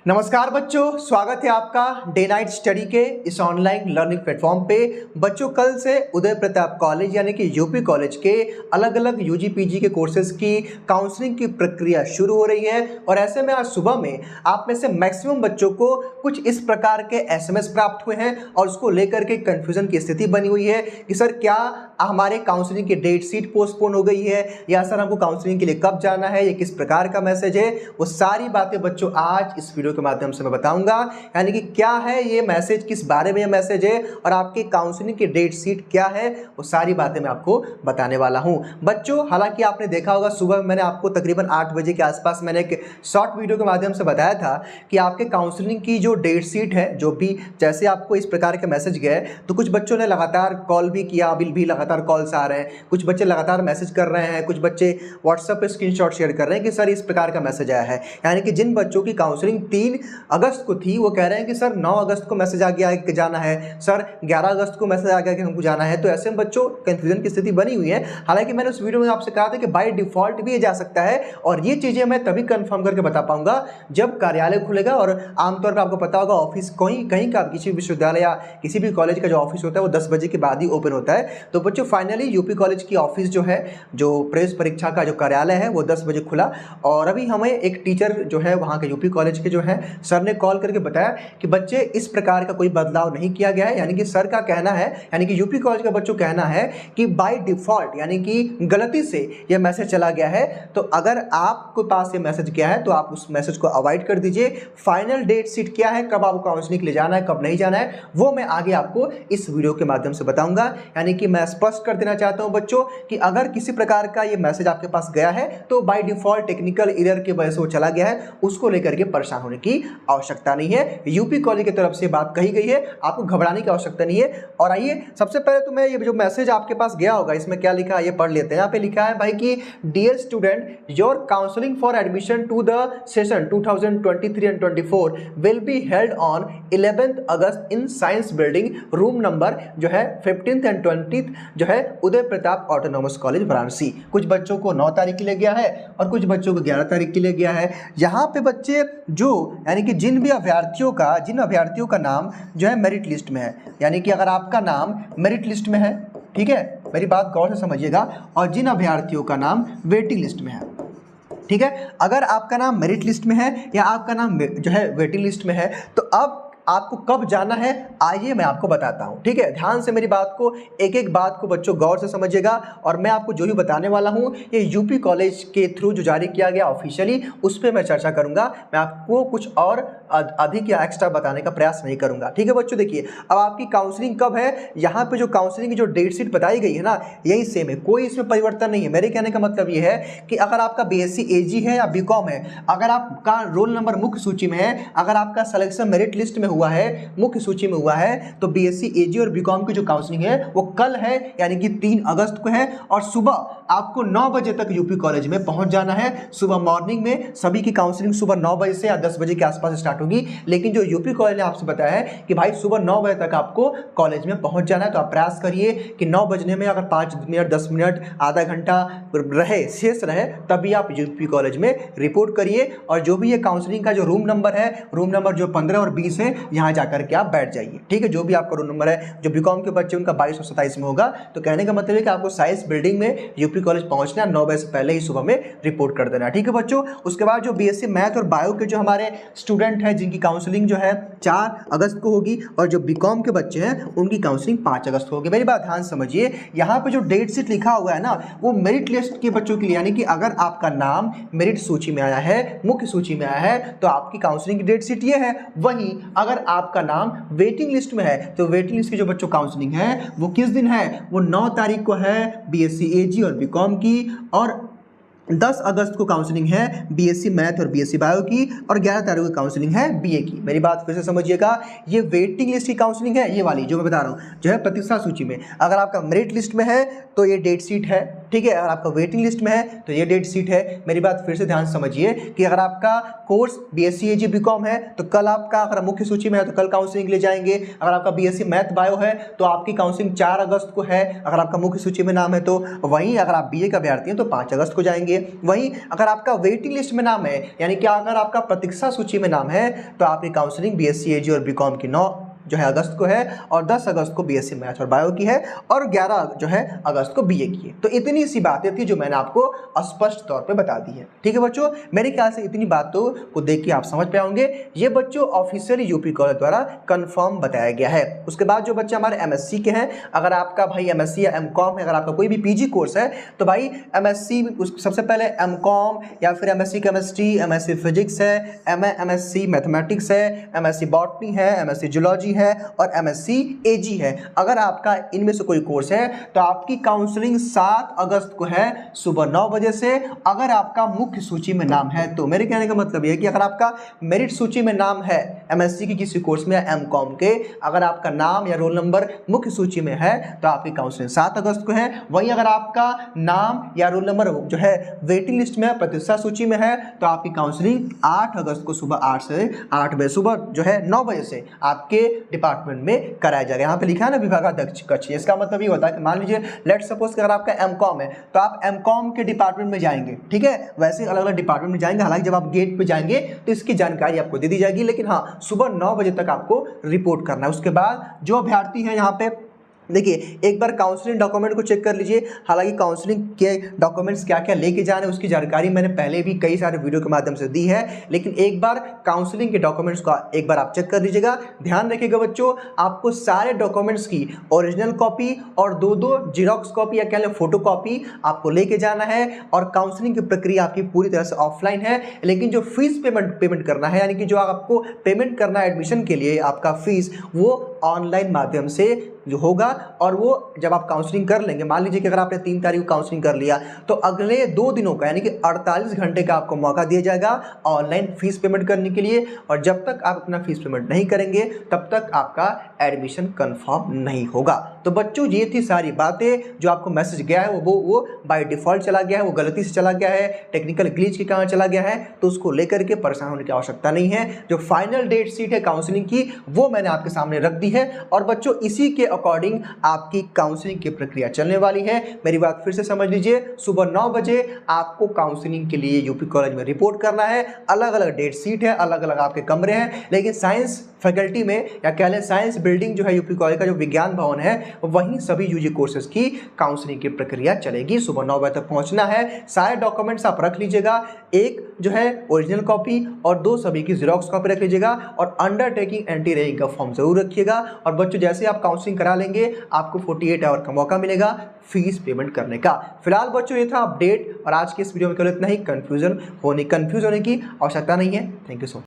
नमस्कार बच्चों, स्वागत है आपका डे नाइट स्टडी के इस ऑनलाइन लर्निंग प्लेटफॉर्म पे। बच्चों, कल से उदय प्रताप कॉलेज यानी कि यूपी कॉलेज के अलग अलग यूजी पीजी के कोर्सेज की काउंसलिंग की प्रक्रिया शुरू हो रही है। और ऐसे में आज सुबह में आप में से मैक्सिमम बच्चों को कुछ इस प्रकार के एसएमएस प्राप्त हुए हैं और उसको लेकर के कन्फ्यूजन की स्थिति बनी हुई है कि सर क्या हमारे काउंसलिंग की डेट शीट पोस्टपोन हो गई है, या सर हमको काउंसलिंग के लिए कब जाना है, ये किस प्रकार का मैसेज है। वो सारी बातें बच्चों आज इस वीडियो के माध्यम से मैं बताऊंगा, यानी कि क्या है ये मैसेज, किस बारे में ये मैसेज है और आपके काउंसलिंग की डेट शीट क्या है, वो सारी बातें मैं आपको बताने वाला हूं। बच्चों, हालांकि आपने देखा होगा सुबह मैंने आपको तकरीबन 8 बजे के आसपास मैंने एक शॉर्ट वीडियो के माध्यम से बताया था कि आपके काउंसलिंग की जो डेट शीट है, जो भी जैसे आपको इस प्रकार के मैसेज गए तो कुछ बच्चों ने लगातार कॉल भी किया, अभी भी लगातार कॉल्स आ रहे हैं, कुछ बच्चे लगातार मैसेज कर रहे हैं, कुछ बच्चे व्हाट्सएप पे स्क्रीनशॉट शेयर कर रहे हैं कि सर इस प्रकार का मैसेज आया है। यानी कि जिन बच्चों की काउंसलिंग 3 अगस्त को थी वो कह रहे हैं कि सर 9 अगस्त को मैसेज आ गया है कि जाना है, सर 11 अगस्त को मैसेज आ गया कि हमको जाना है। तो ऐसे में बच्चों कंफ्यूजन की स्थिति बनी हुई है। हालांकि मैंने उस वीडियो में आपसे कहा था कि बाय डिफॉल्ट भी ये जा सकता है और ये चीज़ें मैं तभी कंफर्म करके बता पाऊंगा जब कार्यालय खुलेगा। और आमतौर पर आपको पता होगा ऑफिस कहीं का किसी विश्वविद्यालय या किसी भी कॉलेज का जो ऑफिस होता है वो 10 बजे के बाद ही ओपन होता है। तो बच्चों फाइनली यूपी कॉलेज की ऑफिस जो है, जो प्रवेश परीक्षा का जो कार्यालय है वो 10 बजे खुला। और अभी हमें एक टीचर जो है वहाँ के यूपी कॉलेज के जो है सर ने कॉल करके बताया कि बच्चे इस प्रकार का कोई बदलाव नहीं किया गया है। यानी कि सर का कहना है, यानी कि यूपी कॉलेज का बच्चों कहना है कि बाय डिफॉल्ट यानी कि गलती से यह मैसेज चला गया है। तो अगर आपके पास ये मैसेज गया है तो आप उस मैसेज को अवॉइड कर दीजिए। फाइनल डेट शीट क्या है, कब आपको काउंसलिंग के लिए जाना है, कब नहीं जाना है, वो मैं आगे आपको इस वीडियो के माध्यम से बताऊंगा। यानी कि मैं स्पष्ट कर देना चाहता हूं बच्चों कि अगर किसी प्रकार का ये मैसेज आपके पास गया है तो बाय डिफॉल्ट टेक्निकल एरर की वजह से वो चला गया है, उसको लेकर के परेशान होने की आवश्यकता नहीं है। यूपी कॉलेज की तरफ से बात कही गई है, आपको घबराने की आवश्यकता नहीं है। और आइए सबसे पहले तो मैं ये जो मैसेज आपके पास गया होगा इसमें क्या लिखा है ये पढ़ लेते हैं। यहाँ पे लिखा है भाई कि dear student, your counselling for admission to the session 2023 and 24 will be held on 11th August in science building, room number जो है 15th एंड 20th जो है उदय प्रताप ऑटोनॉमस कॉलेज वाराणसी। कुछ बच्चों को 9 तारीख के लिए गया है और कुछ बच्चों को 11 तारीख के लिए गया है। यहाँ पे बच्चे जो यानी कि जिन अभ्यर्थियों का नाम जो है मेरिट लिस्ट में है, यानी कि अगर आपका नाम मेरिट लिस्ट में है, ठीक है, मेरी बात गौर से समझिएगा, और जिन अभ्यर्थियों का नाम वेटिंग लिस्ट में है, ठीक है, अगर आपका नाम मेरिट लिस्ट में है या आपका नाम जो है वेटिंग लिस्ट में है तो अब आपको कब जाना है आइए मैं आपको बताता हूं। ठीक है, ध्यान से मेरी बात को, एक एक बात को बच्चों गौर से समझिएगा। और मैं आपको जो भी बताने वाला हूं ये यूपी कॉलेज के थ्रू जो जारी किया गया ऑफिशियली उस पर मैं चर्चा करूंगा। मैं आपको कुछ और अधिक या एक्स्ट्रा बताने का प्रयास नहीं करूंगा। ठीक है बच्चों, देखिए अब आपकी काउंसलिंग कब है, यहाँ पे जो काउंसलिंग की जो डेट शीट बताई गई है ना यही सेम है, कोई इसमें परिवर्तन नहीं है। मेरे कहने का मतलब ये है कि अगर आपका बीएससी एजी है या बीकॉम है, अगर आपका रोल नंबर मुख्य सूची में है, अगर आपका सिलेक्शन मेरिट लिस्ट में हुआ है, मुख्य सूची में हुआ है, तो बीएससी एजी और बीकॉम की जो काउंसलिंग है वो कल है यानी कि 3 अगस्त को है। और सुबह आपको 9 बजे तक यूपी कॉलेज में पहुंच जाना है। सुबह मॉर्निंग में सभी की काउंसलिंग सुबह 9 बजे से या 10 बजे के आसपास स्टार्ट होगी, लेकिन जो यूपी कॉलेज ने आपसे बताया है कि भाई सुबह 9 बजे तक आपको कॉलेज में पहुंच जाना है। तो आप प्रयास करिए कि 9 बजने में अगर 5 मिनट 10 मिनट आधा घंटा रहे, शेष रहे, तभी आप यूपी कॉलेज में रिपोर्ट करिए। और जो भी ये काउंसलिंग का जो रूम नंबर है, रूम नंबर जो 15 और 20 है, यहाँ जाकर के आप बैठ जाइए। ठीक है, जो भी आपका रूम नंबर है, जो बीकॉम के बच्चे उनका 22 और 27 में होगा। तो कहने का मतलब है कि आपको साइंस बिल्डिंग में यूपी कॉलेज पहुंचना है, 9 बजे से पहले ही सुबह में रिपोर्ट कर देना। ठीक है बच्चों, उसके बाद जो बीएससी मैथ और बायो के जो हमारे स्टूडेंट हैं जिनकी काउंसलिंग जो है 4 अगस्त को होगी, और जो बीकॉम के बच्चे हैं उनकी काउंसलिंग 5 अगस्त को होगी। मेरी बात ध्यान समझिए, यहाँ पे जो डेट शीट लिखा हुआ है ना वो मेरिट लिस्ट के बच्चों के लिए, यानी कि अगर आपका नाम मेरिट सूची में आया है, मुख्य सूची में आया है, तो आपकी काउंसलिंग की डेट शीट ये है। वहीं अगर आपका नाम वेटिंग लिस्ट में है तो वेटिंग लिस्ट की जो बच्चों काउंसलिंग है वो किस दिन है, वो 9 तारीख को है बीएससी एजी और बीकॉम की, और 10 अगस्त को काउंसलिंग है बीएससी मैथ और बीएससी बायो की, और 11 तारीख को काउंसलिंग है बीए की। मेरी बात फिर से समझिएगा, ये वेटिंग लिस्ट की काउंसलिंग है, ये वाली जो मैं बता रहा हूँ जो है प्रतीक्षा सूची में। अगर आपका मेरिट लिस्ट में है तो ये डेट शीट है, ठीक है। अगर आपका वेटिंग लिस्ट में है तो ये डेट शीट है। मेरी बात फिर से ध्यान समझिए कि अगर आपका कोर्स बीएससी एजी बीकॉम है तो कल आपका अगर मुख्य सूची में है तो कल काउंसलिंग ले जाएंगे। अगर आपका बीएससी मैथ बायो है तो आपकी काउंसलिंग 4 अगस्त को है, अगर आपका मुख्य सूची में नाम है तो। वहीं अगर आप बीए का अभ्यर्थी हैं तो 5 अगस्त को जाएंगे। वहीं अगर आपका वेटिंग लिस्ट में नाम है, यानी कि अगर आपका प्रतीक्षा सूची में नाम है, तो आपकी काउंसलिंग बीएससी एजी और बीकॉम की 9 अगस्त को है, और 10 अगस्त को बीएससी मैथ और बायो की है, और 11 अगस्त को बीए की है। तो इतनी सी बातें थी जो मैंने आपको स्पष्ट तौर पे बता दी है। ठीक है बच्चों, मेरे ख्याल से इतनी बातों को देख के आप समझ पाए होंगे। ये बच्चों ऑफिशियली यूपी कॉलेज द्वारा कंफर्म बताया गया है। उसके बाद जो बच्चे हमारे एमएससी के हैं, अगर आपका भाई एमएससी या एमकॉम है, अगर आपका कोई भी पीजी कोर्स है तो भाई एमएससी सबसे पहले एमकॉम या फिर एमएससी केमिस्ट्री, एमएससी फिजिक्स है, एमएससी मैथमेटिक्स है, एमएससी बॉटनी है, एमएससी जूलॉजी है और एमएससी एजी है। अगर आपका इनमें से कोई कोर्स है तो आपकी काउंसलिंग 7 अगस्त को है सुबह 9 बजे से। अगर आपका मुख्य सूची में नाम है तो मेरे कहने का मतलब यह है कि अगर आपका मेरिट सूची में नाम है एमएससी की किसी कोर्स में या एमकॉम के, अगर आपका नाम या रोल नंबर मुख्य सूची में है तो आपकी काउंसलिंग 7 अगस्त को है। वहीं अगर आपका नाम या रोल नंबर वेटिंग लिस्ट में प्रतीक्षा सूची में है तो आपकी काउंसलिंग 8 अगस्त को सुबह 8 बजे सुबह 9 बजे से आपके डिपार्टमेंट में कराया जाएगा। यहाँ पे लिखा है ना विभागाध्यक्ष कक्ष, इसका मतलब ये होता है कि मान लीजिए लेट सपोज कि अगर आपका एमकॉम है तो आप एमकॉम के डिपार्टमेंट में जाएंगे, ठीक है। वैसे अलग अलग डिपार्टमेंट में जाएंगे, हालांकि जब आप गेट पे जाएंगे तो इसकी जानकारी आपको दे दी जाएगी, लेकिन हाँ सुबह 9 बजे तक आपको रिपोर्ट करना है। उसके बाद जो अभ्यर्थी है यहाँ पे देखिए एक बार काउंसलिंग डॉक्यूमेंट को चेक कर लीजिए। हालांकि काउंसलिंग के डॉक्यूमेंट्स क्या क्या लेके जाने उसकी जानकारी मैंने पहले भी कई सारे वीडियो के माध्यम से दी है, लेकिन एक बार काउंसलिंग के डॉक्यूमेंट्स को एक बार आप चेक कर लीजिएगा। ध्यान रखिएगा बच्चों, आपको सारे डॉक्यूमेंट्स की ओरिजिनल कॉपी और 2 जीरोक्स कॉपी या कह लें फोटो कॉपी आपको लेके जाना है। और काउंसलिंग की प्रक्रिया आपकी पूरी तरह से ऑफलाइन है, लेकिन जो फीस पेमेंट करना है, यानी कि जो आपको पेमेंट करना है एडमिशन के लिए आपका फीस, वो ऑनलाइन माध्यम से जो होगा। और वो जब आप काउंसलिंग कर लेंगे, मान लीजिए कि अगर आपने 3 तारीख को काउंसलिंग कर लिया तो अगले 2 दिनों का यानी कि 48 घंटे का आपको मौका दिया जाएगा ऑनलाइन फीस पेमेंट करने के लिए। और जब तक आप अपना फीस पेमेंट नहीं करेंगे तब तक आपका एडमिशन कंफर्म नहीं होगा। तो बच्चों ये थी सारी बातें, जो आपको मैसेज गया है वो बाय डिफॉल्ट चला गया है, वो गलती से चला गया है, टेक्निकल ग्लिच के कारण चला गया है, तो उसको लेकर के परेशान होने की आवश्यकता नहीं है। जो फाइनल डेट शीट है काउंसलिंग की वो मैंने आपके सामने रख दी है, और बच्चों इसी के अकॉर्डिंग आपकी काउंसलिंग की प्रक्रिया चलने वाली है। मेरी बात फिर से समझ लीजिए, सुबह 9 बजे आपको काउंसलिंग के लिए यूपी कॉलेज में रिपोर्ट करना है। अलग अलग डेट शीट है, अलग अलग आपके कमरे हैं, लेकिन साइंस फैकल्टी में या कह लें साइंस बिल्डिंग जो है यूपी कॉलेज का जो विज्ञान भवन है वहीं सभी यूजी कोर्सेज की काउंसलिंग की प्रक्रिया चलेगी। सुबह 9 बजे तक पहुंचना है। सारे डॉक्यूमेंट्स आप रख लीजिएगा, एक जो है ओरिजिनल कॉपी और 2 सभी की जीरोक्स कॉपी रख लीजिएगा, और अंडरटेकिंग एंटी रैगिंग का फॉर्म जरूर रखिएगा। और बच्चों जैसे आप काउंसलिंग करा लेंगे आपको 48 आवर का मौका मिलेगा फीस पेमेंट करने का। फिलहाल बच्चों ये था अपडेट, और आज की इस वीडियो में केवल इतना ही। कंफ्यूज होने की आवश्यकता नहीं है। Thank you so much.